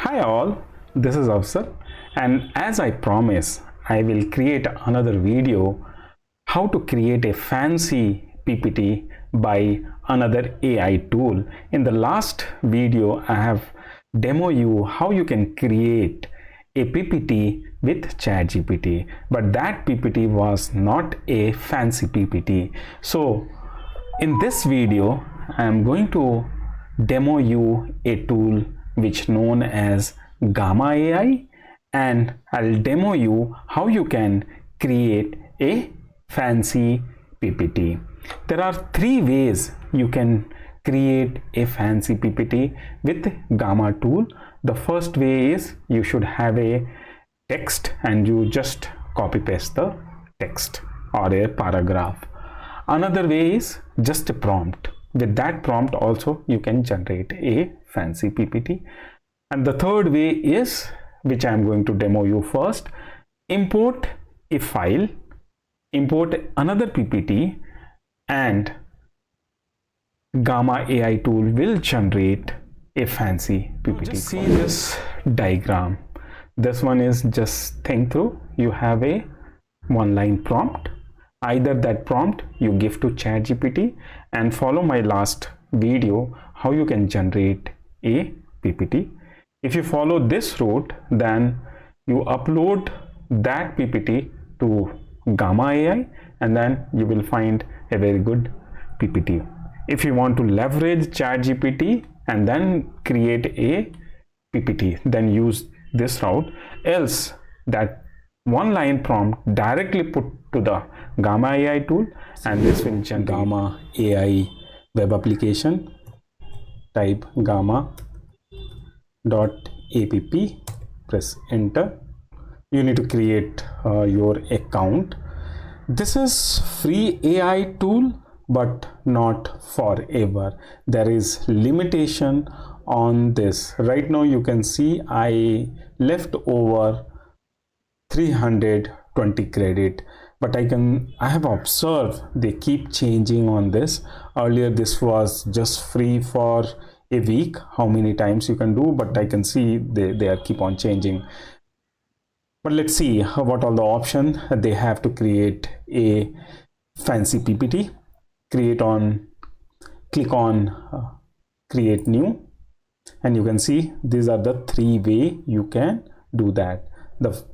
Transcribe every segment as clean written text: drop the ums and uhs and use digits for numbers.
Hi all, this is Afsar, and as I promise, I will create another video how to create a fancy PPT by another AI tool. In the last video, I have demo you how you can create a PPT with ChatGPT, but that PPT was not a fancy PPT. So in this video, I am going to demo you a tool which known as Gamma AI, and I'll demo you how you can create a fancy PPT. There are three ways you can create a fancy PPT with Gamma tool. The first way is you should have a text and you just copy paste the text or a paragraph. Another way is just a prompt. With that prompt also you can generate a fancy PPT. And the third way is, which I am going to demo you first, import a file, import another PPT, and Gamma AI tool will generate a fancy PPT. Just see this diagram. This one is just think through. You have a one line prompt. Either that prompt you give to ChatGPT and follow my last video how you can generate a PPT. If you follow this route, then you upload that PPT to Gamma AI and then you will find a very good PPT. If you want to leverage ChatGPT and then create a PPT, then use this route. Else that one line prompt directly put to the Gamma AI tool and this will generate Gamma AI web application. Type gamma.app, press enter. You need to create your account. This is free AI tool but not forever. There is limitation on this. Right now you can see I left over 320 credit, but I have observed they keep changing on this. Earlier this was just free for a week, how many times you can do, but I can see they are keep on changing. But let's see what all the options they have to create a fancy PPT. Click on create new, and you can see these are the three way you can do that. The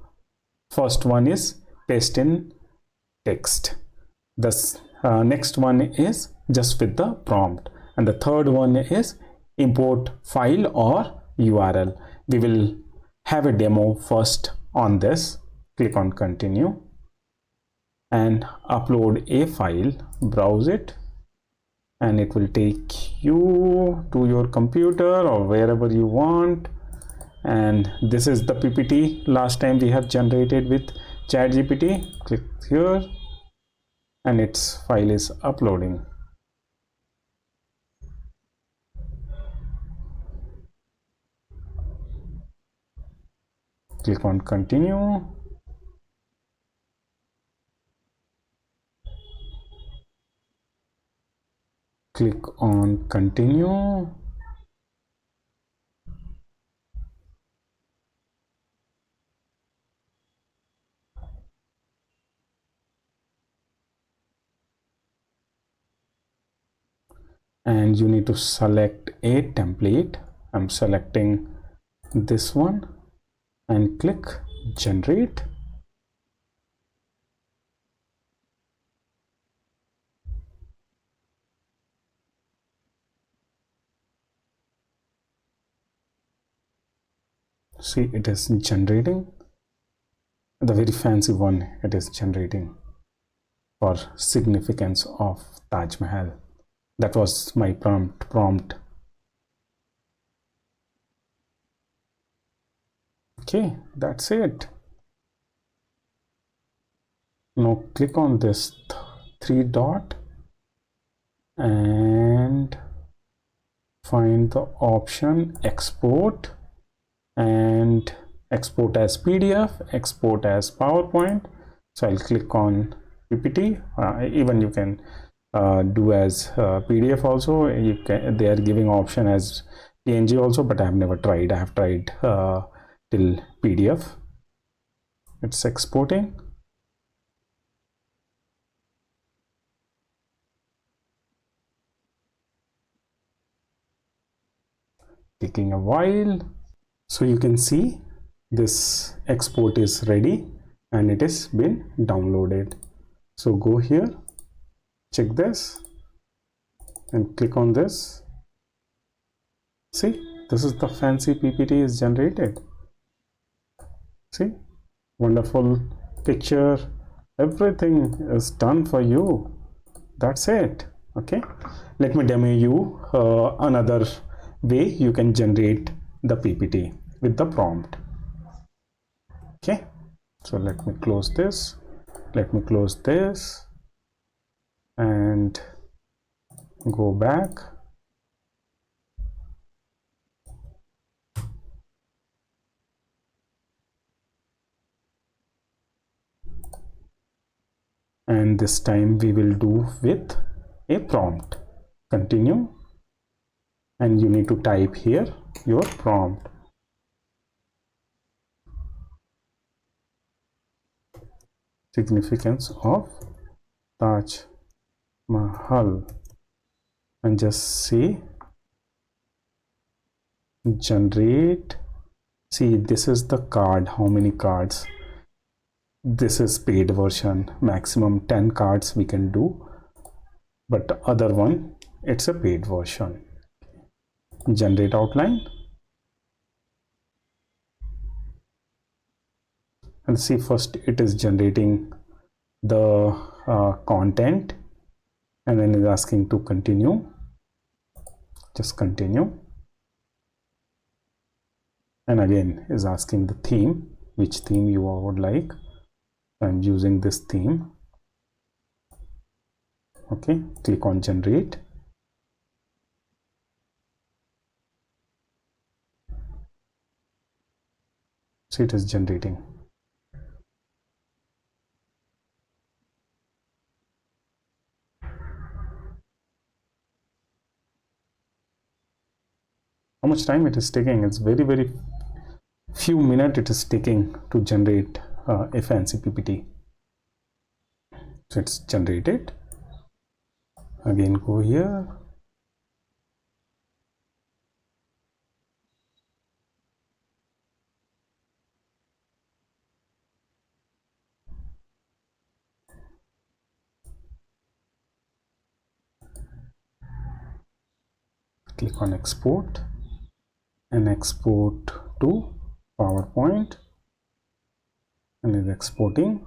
first one is paste in text. The next one is just with the prompt, and the third one is import file or URL. We will have a demo first on this. Click on continue and upload a file, browse it, and it will take you to your computer or wherever you want. And this is the PPT last time we have generated with ChatGPT. Click here and its file is uploading. Click on continue. Click on continue. And you need to select a template. I'm selecting this one and click generate. See, it is generating the very fancy one. It is generating for significance of Taj Mahal. That was my prompt. Okay, that's it. Now click on this three dot and find the option export, and export as PDF, export as PowerPoint. So I'll click on PPT. Even you can do as PDF also. They are giving option as PNG also, but I have never tried. I have tried till PDF. It's exporting. Taking a while. So you can see this export is ready and it has been downloaded. So go here, check this and click on this. See, this is the fancy PPT is generated. See, wonderful picture, everything is done for you. That's it. Okay, let me demo you another way you can generate the PPT with the prompt. Okay, so let me close this, let me close this and go back. And this time we will do with a prompt. Continue, and you need to type here your prompt. Significance of Taj Mahal, and just say generate. See, this is the card, how many cards. This is paid version, maximum 10 cards we can do, but the other one, it's a paid version. Generate outline, and see, first it is generating the content, and then is asking to continue. Just continue, and again is asking the theme, which theme you would like. I'm using this theme. Okay, click on generate. So it is generating. How much time it is taking? It's very few minutes it is taking to generate a fancy PPT. So it's generated. Again, go here. Click on export and export to PowerPoint, and is exporting.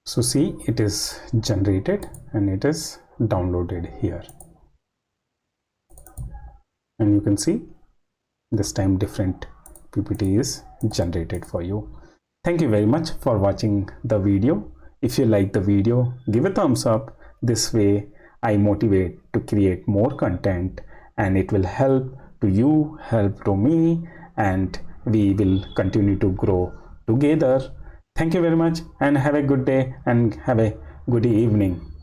So see, it is generated and it is downloaded here, and you can see this time different PPT is generated for you. Thank you very much for watching the video. If you like the video, give a thumbs up. This way I motivate to create more content, and it will help to you, help to me, and we will continue to grow together. Thank you very much, and have a good day and have a good evening.